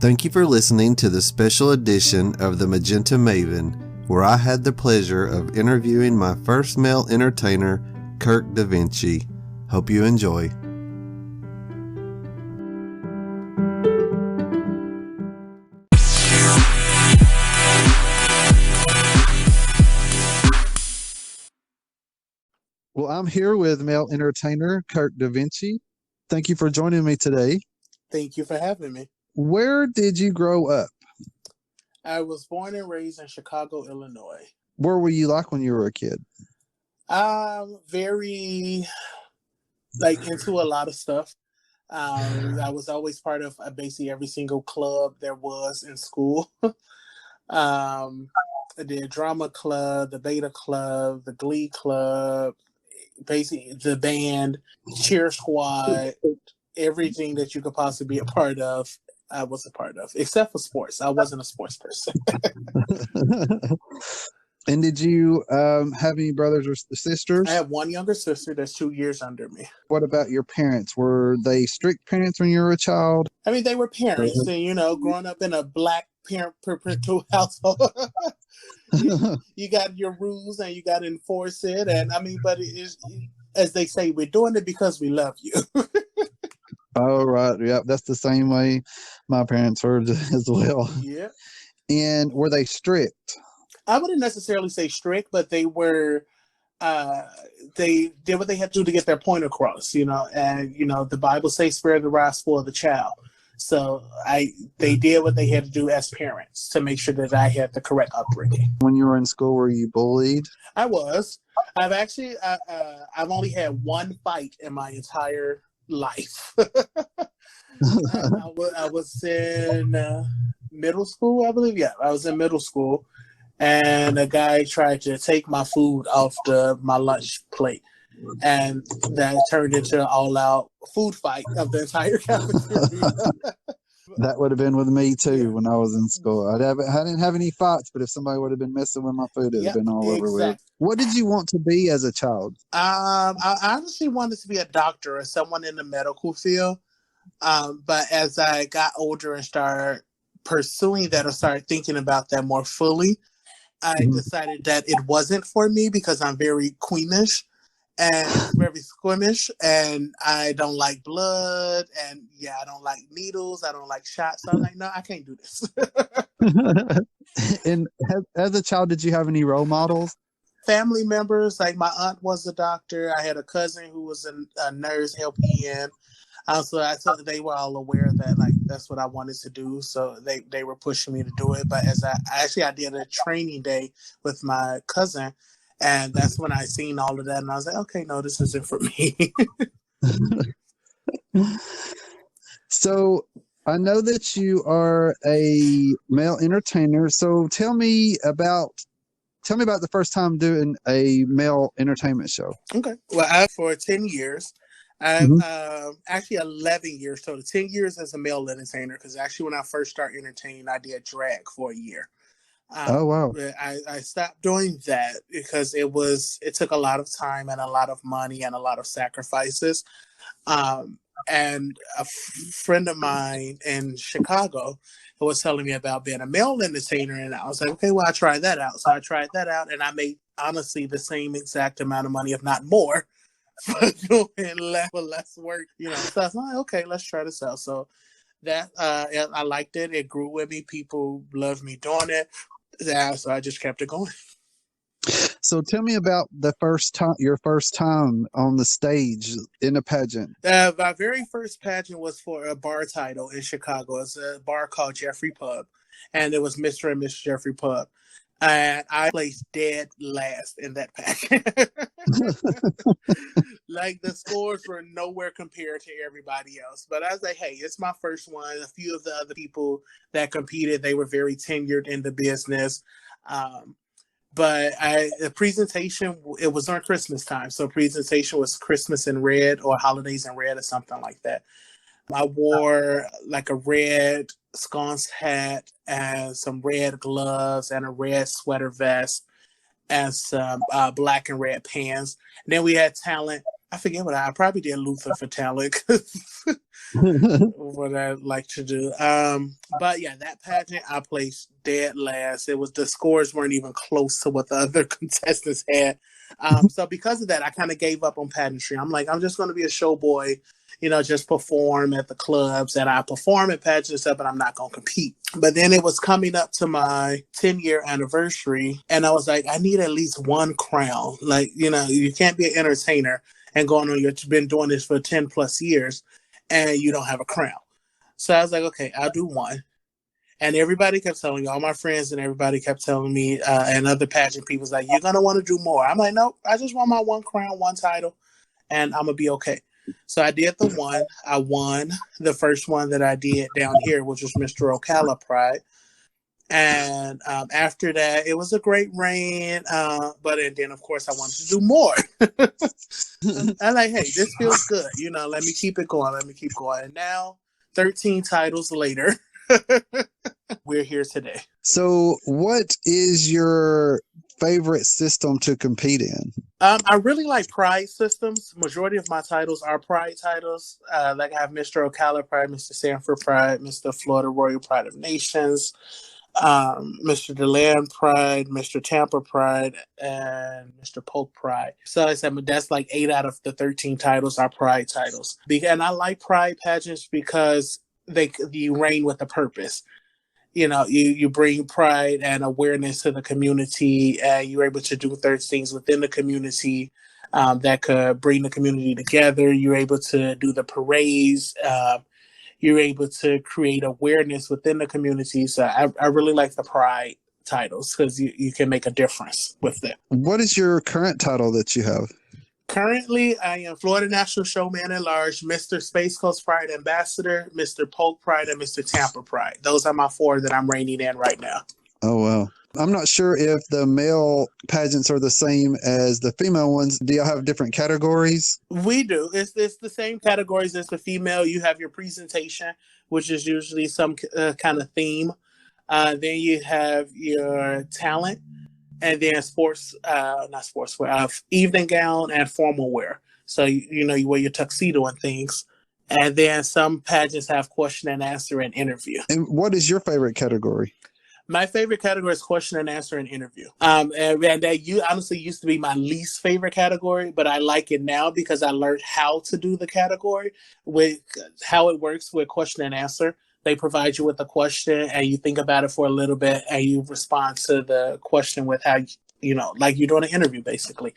Thank you for listening to the special edition of the Magenta Maven, where I had the pleasure of interviewing my first male entertainer, Kirk Davinci. Hope you enjoy. Well, I'm here with male entertainer Kirk Davinci. Thank you for joining me today. Thank you for having me. Where did you grow up? I was born and raised in Chicago, Illinois. Where were you like when you were a kid? Very into a lot of stuff. I was always part of basically every single club there was in school. The drama club, the beta club, the glee club, basically the band, cheer squad, everything that you could possibly be a part of, I was a part of, except for sports. I wasn't a sports person. And did you have any brothers or sisters? I have one younger sister that's 2 years under me. What about your parents? Were they strict parents when you were a child? I mean, they were parents, and growing up in a black parental household, you got your rules and you got to enforce it. And I mean, but it is, as they say, we're doing it because we love you. Oh, right. Yeah, that's the same way my parents were as well. Yeah. And were they strict? I wouldn't necessarily say strict, but they were, they did what they had to do to get their point across, and, the Bible says spare the rod, spoil the child. So they did what they had to do as parents to make sure that I had the correct upbringing. When you were in school, were you bullied? I was. I've only had one fight in my entire life. I was in middle school, I believe. Yeah, I was in middle school, and a guy tried to take my food off my lunch plate, and that turned into an all-out food fight of the entire cafeteria. That would have been with me too when I was in school. I didn't have any fights, but if somebody would have been messing with my food, it would have been all over with. What did you want to be as a child? I honestly wanted to be a doctor or someone in the medical field. But as I got older and started pursuing that or started thinking about that more fully, I decided that it wasn't for me because I'm very queamish and very squeamish, and I don't like blood, and I don't like needles, I don't like shots. So I'm like, no, I can't do this. And as a child, did you have any role models? Family members, like my aunt was a doctor. I had a cousin who was a nurse, LPN. So I thought they were all aware that that's what I wanted to do. So they were pushing me to do it. But as I did a training day with my cousin, and that's when I seen all of that, and I was like, okay, no, this isn't for me. So I know that you are a male entertainer. So tell me about the first time doing a male entertainment show. Okay. Well, for 10 years, I've actually 11 years total. 10 years as a male entertainer, because actually when I first started entertaining, I did drag for a year. Oh, wow. I stopped doing that because it took a lot of time and a lot of money and a lot of sacrifices. And a friend of mine in Chicago was telling me about being a male entertainer, and I was like, okay, well, I tried that out. So I tried that out, and I made honestly the same exact amount of money, if not more, for doing less work. So I was like, okay, let's try this out. So that I liked it. It grew with me. People loved me doing it. So I just kept it going. So tell me about your first time on the stage in a pageant. My very first pageant was for a bar title in Chicago. It's a bar called Jeffrey Pub, and it was Mr. and Miss Jeffrey Pub. And I placed dead last in that pageant. The scores were nowhere compared to everybody else. But I was like, hey, it's my first one. A few of the other people that competed, they were very tenured in the business. But the presentation, it was on Christmas time. So presentation was Christmas in Red or Holidays in Red or something like that. I wore a red sconce hat and some red gloves and a red sweater vest and some black and red pants. And then we had talent I forget I probably did Luther for talent. What I like to do. But yeah, that pageant I placed dead last. It was the scores weren't even close to what the other contestants had. So because of that, I kind of gave up on pageantry. I'm like, I'm just going to be a show boy, just perform at the clubs, and I perform at pageants and stuff, but I'm not going to compete. But then it was coming up to my 10-year anniversary, and I was like, I need at least one crown. Like, you can't be an entertainer and going on. You've been doing this for 10 plus years and you don't have a crown. So I was like, okay, I'll do one. And everybody kept telling me, all my friends and everybody kept telling me, and other pageant people was like, you're going to want to do more. I'm like, nope, I just want my one crown, one title, and I'm going to be okay. So I did the one. I won the first one that I did down here, which was Mr. Ocala Pride. And after that, it was a great reign. And then, of course, I wanted to do more. I'm like, hey, this feels good. Let me keep it going. Let me keep going. And now, 13 titles later, we're here today. So what is your favorite system to compete in? I really like pride systems. Majority of my titles are pride titles. Like I have Mr. Ocala Pride, Mr. Sanford Pride, Mr. Florida Royal Pride of Nations, Mr. DeLand Pride, Mr. Tampa Pride, and Mr. Polk Pride. So I said that's like 8 out of the 13 titles are pride titles. And I like pride pageants because you reign with a purpose. You bring pride and awareness to the community, and you're able to do things within the community that could bring the community together. You're able to do the parades. You're able to create awareness within the community. So I really like the pride titles because you can make a difference with them. What is your current title that you have? Currently, I am Florida National Showman at Large, Mr. Space Coast Pride Ambassador, Mr. Polk Pride, and Mr. Tampa Pride. Those are my 4 that I'm reigning in right now. Oh, wow. I'm not sure if the male pageants are the same as the female ones. Do y'all have different categories? We do. It's the same categories as the female. You have your presentation, which is usually some kind of theme. Then you have your talent, and then not sportswear, evening gown and formal wear. So, you wear your tuxedo and things. And then some pageants have question and answer and interview. And what is your favorite category? My favorite category is question and answer and interview. And that honestly used to be my least favorite category, but I like it now because I learned how to do the category with how it works with question and answer. They provide you with a question and you think about it for a little bit and you respond to the question with how, like you're doing an interview basically.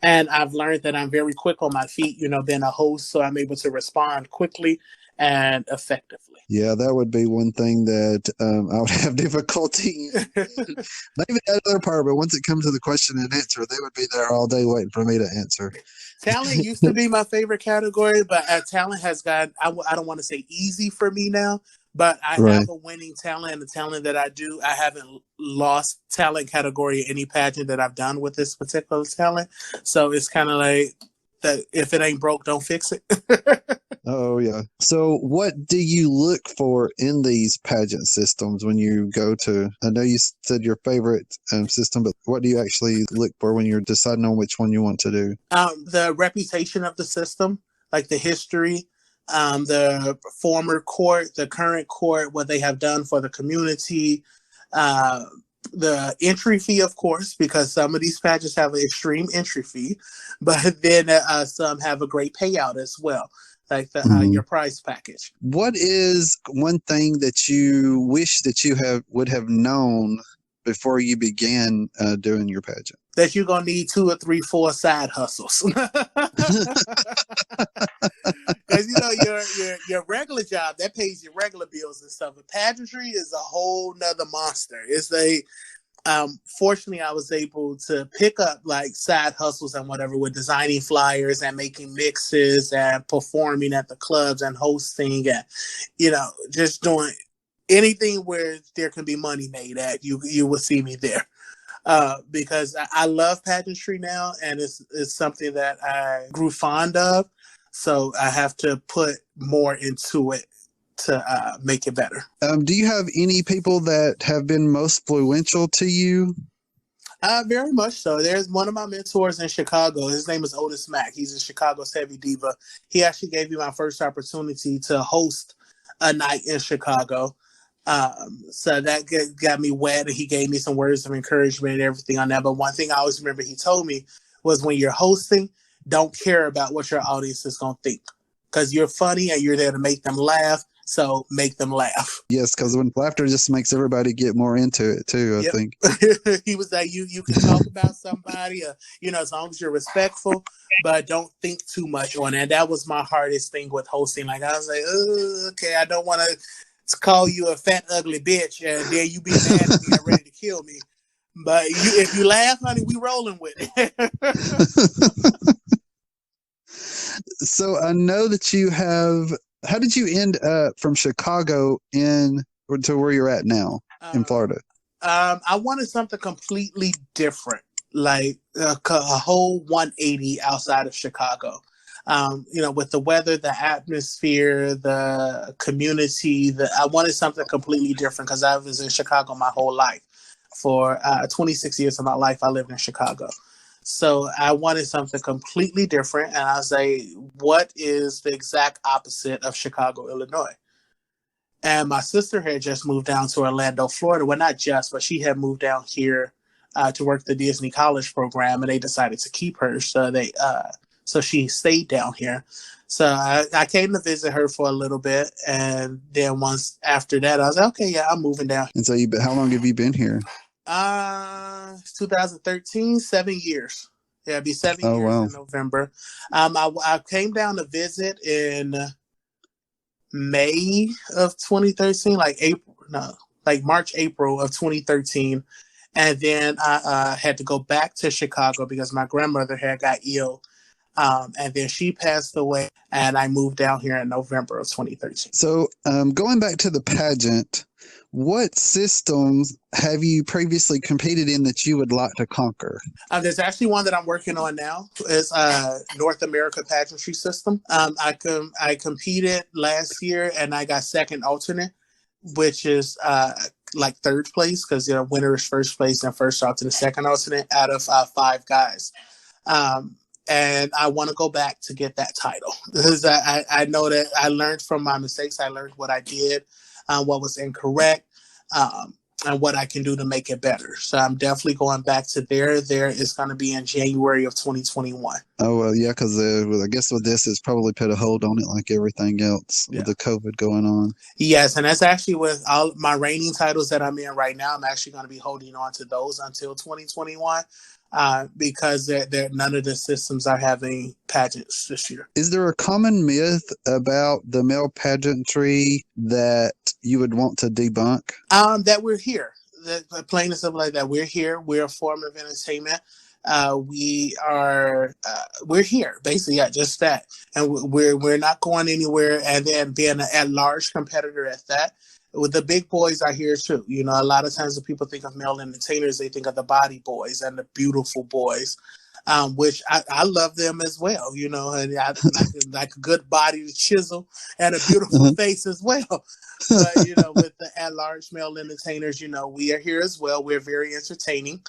And I've learned that I'm very quick on my feet, being a host, so I'm able to respond quickly and effectively. Yeah, that would be one thing that I would have difficulty in. Maybe that other part, but once it comes to the question and answer, they would be there all day waiting for me to answer. Talent used to be my favorite category, but talent has got, I don't want to say easy for me now, but I have a winning talent, and the talent that I do, I haven't lost talent category in any pageant that I've done with this particular talent. So it's kind of like that if it ain't broke, don't fix it. Oh, yeah. So what do you look for in these pageant systems when you go to, I know you said your favorite system, but what do you actually look for when you're deciding on which one you want to do? The reputation of the system, like the history, the former court, the current court, what they have done for the community, the entry fee, of course, because some of these pageants have an extreme entry fee, but then some have a great payout as well, like your prize package. What is one thing that you wish that you would have known before you began doing your pageant? That you're going to need 2 or 3, 4 side hustles. Because, your regular job, that pays your regular bills and stuff. But pageantry is a whole nother monster. It's fortunately, I was able to pick up like side hustles and whatever with designing flyers and making mixes and performing at the clubs and hosting and, just doing anything where there can be money made at. You will see me there. Because I love pageantry now, and it's something that I grew fond of. So I have to put more into it to make it better. Do you have any people that have been most influential to you? Very much so. There's one of my mentors in Chicago. His name is Otis Mack. He's a Chicago's heavy diva. He actually gave me my first opportunity to host a night in Chicago. So that got me wet, and he gave me some words of encouragement and everything on that. But one thing I always remember he told me was, when you're hosting, don't care about what your audience is going to think, because you're funny and you're there to make them laugh. So make them laugh. Yes, because when laughter just makes everybody get more into it too, I think. He was like, you can talk about somebody, as long as you're respectful, but don't think too much on it. And that was my hardest thing with hosting. Like, I was like, okay, I don't want to call you a fat, ugly bitch, and then you be mad at me and ready to kill me. But if you laugh, honey, we rolling with it. So I know that you have. How did you end up from Chicago to where you're at now in Florida? I wanted something completely different, like a whole 180 outside of Chicago. With the weather, the atmosphere, the community, I wanted something completely different, because I was in Chicago my whole life. For 26 years of my life, I lived in Chicago. So I wanted something completely different. And I was like, what is the exact opposite of Chicago, Illinois? And my sister had just moved down to Orlando, Florida. Well, not just, but she had moved down here to work the Disney College program, and they decided to keep her. So she stayed down here. So I came to visit her for a little bit. And then once after that, I was like, okay, yeah, I'm moving down. And so how long have you been here? 2013, 7 years. Yeah, it'd be 7 years wow. in November. I came down to visit in May of 2013, March, April of 2013. And then I had to go back to Chicago because my grandmother had got ill. And then she passed away, and I moved down here in November of 2013. So going back to the pageant, what systems have you previously competed in that you would like to conquer? There's actually one that I'm working on now. It's North America pageantry system. I competed last year, and I got second alternate, which is like third place, because winner is first place and first alternate, second alternate out of 5 guys. And I want to go back to get that title, because I know that I learned from my mistakes. I learned what I did, what was incorrect, and what I can do to make it better. So I'm definitely going back to there. There is going to be in January of 2021. Oh, well, yeah, because I guess with this, it's probably put a hold on it like everything else with the COVID going on. Yes, and that's actually with all my reigning titles that I'm in right now. I'm actually going to be holding on to those until 2021. Because none of the systems are having pageants this year. Is there a common myth about the male pageantry that you would want to debunk? That we're here. Plain and simple like that. We're here. We're a form of entertainment. We're here, basically. Yeah, just that. And we're not going anywhere. And then being an at-large competitor at that. With the big boys are here too. A lot of times when people think of male entertainers, they think of the body boys and the beautiful boys, which I love them as well. And I like a good body to chisel and a beautiful face as well. But with the at-large male entertainers, we are here as well. We're very entertaining.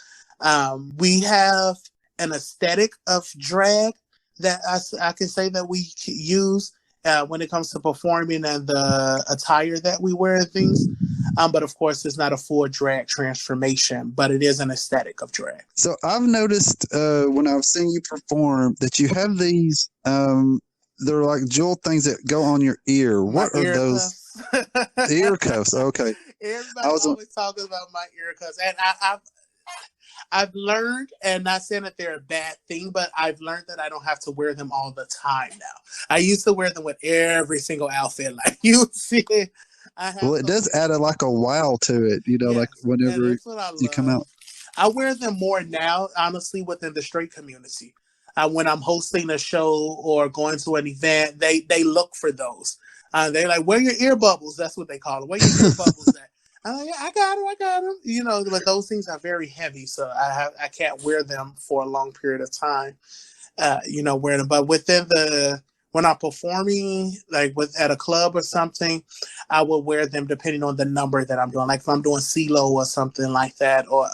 We have an aesthetic of drag that I can say that we use. When it comes to performing and the attire that we wear and things. But of course, it's not a full drag transformation, but it is an aesthetic of drag. So I've noticed when I've seen you perform that you have these, they're like jewel things that go on your ear. What are those? Ear cuffs. Okay. Everybody's always talking about my ear cuffs. And I've learned, and not saying that they're a bad thing, but I've learned that I don't have to wear them all the time now. I used to wear them with every single outfit. Like you see, it does add a wow to it, yes, like whenever you come out. I wear them more now, honestly, within the straight community. When I'm hosting a show or going to an event, they look for those. They're like, wear your ear bubbles. That's what they call it. Where your ear bubbles at? I'm like, yeah, I got them. But those things are very heavy, so I can't wear them for a long period of time. Wearing them, but within the when I'm performing, like at a club or something, I will wear them depending on the number that I'm doing. Like if I'm doing CeeLo or something like that, or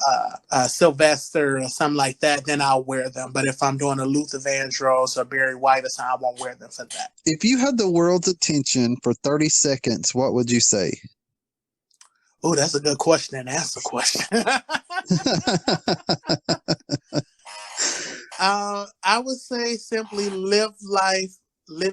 Sylvester or something like that, then I'll wear them. But if I'm doing a Luther Vandross or Barry White or something, I won't wear them for that. If you had the world's attention for 30 seconds, what would you say? Oh, that's a good question and answer question. I would say simply live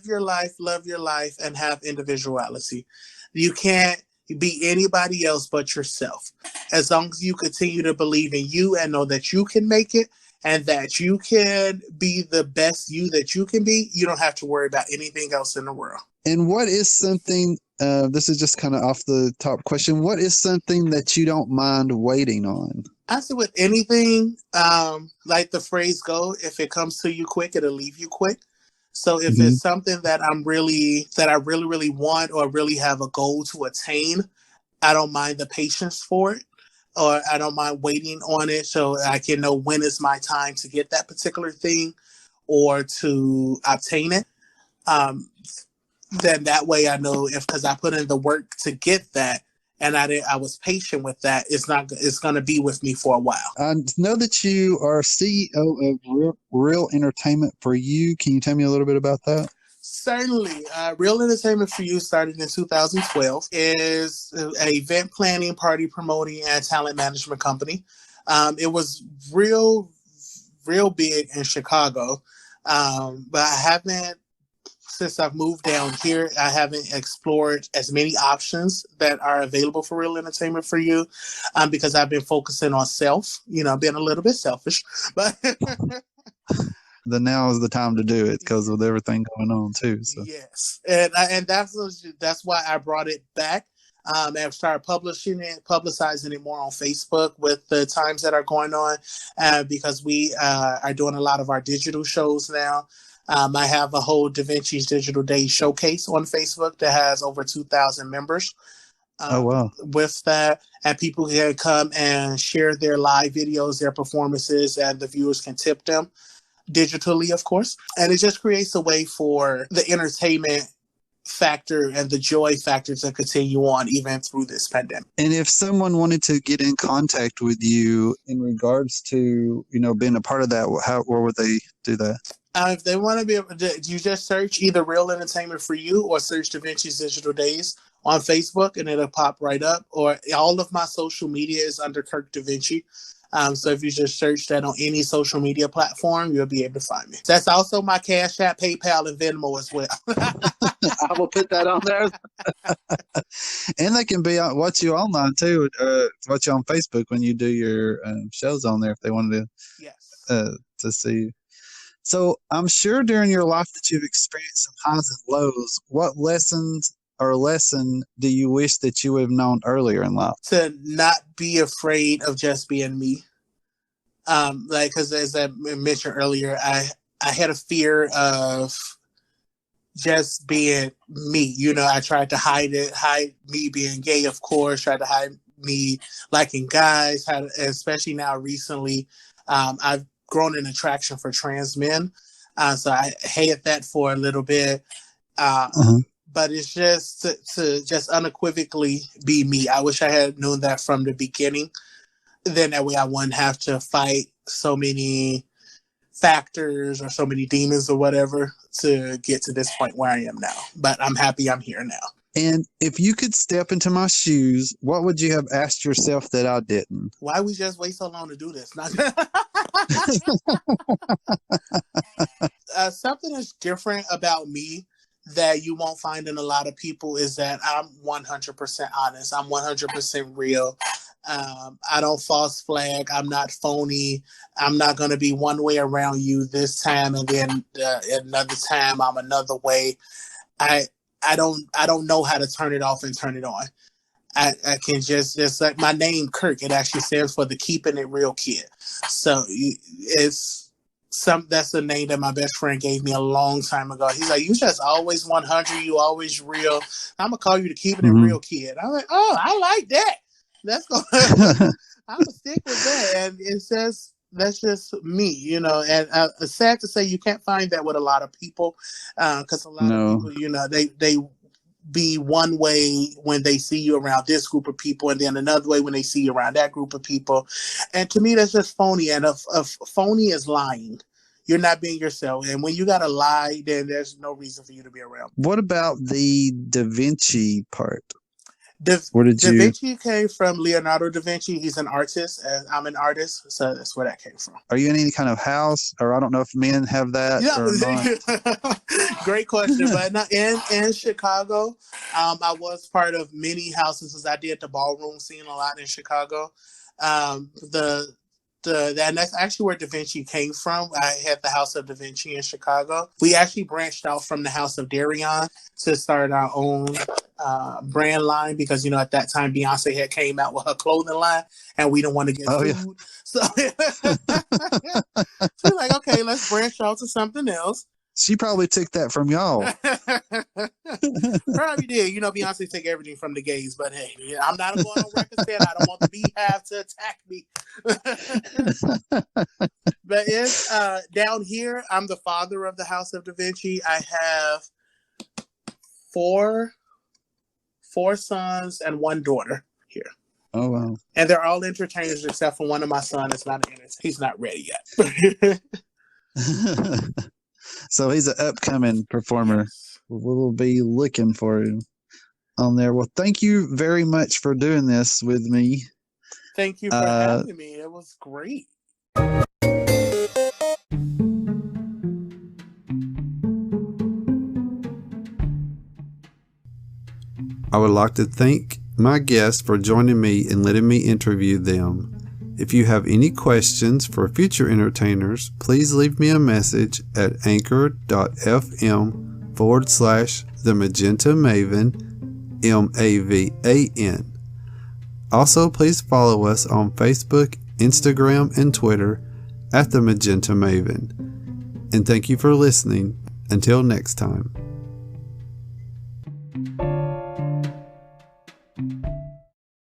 your life, love your life, and have individuality. You can't be anybody else but yourself. As long as you continue to believe in you and know that you can make it and that you can be the best you that you can be, you don't have to worry about anything else in the world. And what is something, this is just kind of off the top question, what is something that you don't mind waiting on? I say with anything, like the phrase go, if it comes to you quick, it'll leave you quick. So if it's something that I really want or really have a goal to attain, I don't mind the patience for it, or I don't mind waiting on it so I can know when is my time to get that particular thing or to obtain it. Then that way I know because I put in the work to get that and I was patient with that, it's going to be with me for a while. I know that you are CEO of Real Entertainment for You. Can you tell me a little bit about that? Certainly. Real Entertainment for You started in 2012. Is an event planning, party promoting, and talent management company. It was real big in Chicago, but I haven't. Since I've moved down here, I haven't explored as many options that are available for Real Entertainment for You, because I've been focusing on self, being a little bit selfish. But now is the time to do it because with everything going on too. So. Yes, and that's why I brought it back. And started publicizing it more on Facebook with the times that are going on, because we are doing a lot of our digital shows now. I have a whole Davinci's Digital Days showcase on Facebook that has over 2,000 members. Oh, wow. With that, and people can come and share their live videos, their performances, and the viewers can tip them digitally, of course. And it just creates a way for the entertainment factor and the joy factor to continue on even through this pandemic. And if someone wanted to get in contact with you in regards to, being a part of that, where would they do that? If they want to be able to, you just search either Real Entertainment for You or search Davinci's Digital Days on Facebook and it'll pop right up. Or all of my social media is under Kirk Davinci. So if you just search that on any social media platform, you'll be able to find me. That's also my Cash App, PayPal, and Venmo as well. I will put that on there. And they can watch you online too, watch you on Facebook when you do your shows on there if they wanted to see you. So I'm sure during your life that you've experienced some highs and lows. What lessons or lesson do you wish that you would have known earlier in life? To not be afraid of just being me. Because as I mentioned earlier, I had a fear of just being me. I tried to hide me being gay, of course, tried to hide me liking guys, especially now recently. I've grown an attraction for trans men. So I hated that for a little bit. But it's just to just unequivocally be me. I wish I had known that from the beginning. Then that way I wouldn't have to fight so many factors or so many demons or whatever to get to this point where I am now. But I'm happy I'm here now. And if you could step into my shoes, what would you have asked yourself that I didn't? Why we just wait so long to do this? Something that's different about me that you won't find in a lot of people is that I'm 100% honest. I'm 100% real. I don't false flag. I'm not phony. I'm not going to be one way around you this time and then another time I'm another way. I don't know how to turn it off and turn it on. I can just like my name, Kirk. It actually stands for the Keeping It Real Kid. So that's the name that my best friend gave me a long time ago. He's like, you just always 100. You always real. I'm gonna call you the Keeping It Real Kid. I'm like, oh, I like that. Let's go. I'm gonna stick with that. And it says just me, you know. And it's sad to say you can't find that with a lot of people, because a lot of No. people, you know, they be one way when they see you around this group of people, and then another way when they see you around that group of people. And to me, that's just phony. And if phony is lying, you're not being yourself. And when you got to lie, then there's no reason for you to be around. What about the Davinci part? Da Where did you? Vinci came from Leonardo da Vinci. He's an artist, and I'm an artist, so that's where that came from. Are you in any kind of house, or I don't know if men have that or not? Great question. But not in Chicago, I was part of many houses. I did the ballroom scene a lot in Chicago. And that's actually where Da Vinci came from. I had the House of Da Vinci in Chicago. We actually branched out from the House of Darion to start our own brand line, because, you know, at that time Beyonce had came out with her clothing line, and we didn't want to get sued. Yeah. So, so we're like, okay, let's branch out to something else. She probably took that from y'all. Probably did. You know, Beyonce take everything from the gays, but hey, I'm not going on record saying I don't want the beehive to attack me. But it's down here, I'm the father of the House of Da Vinci. I have four sons and one daughter here. Oh, wow. And they're all entertainers except for one of my sons is not an entertainer. He's not ready yet. So he's an upcoming performer. Yes. We'll be looking for him on there. Well, thank you very much for doing this with me. Thank you for having me. It was great. I would like to thank my guests for joining me and letting me interview them. If you have any questions for future entertainers, please leave me a message at anchor.fm/TheMagentaMaven, MAVAN. Also, please follow us on Facebook, Instagram, and Twitter at The Magenta Maven. And thank you for listening. Until next time.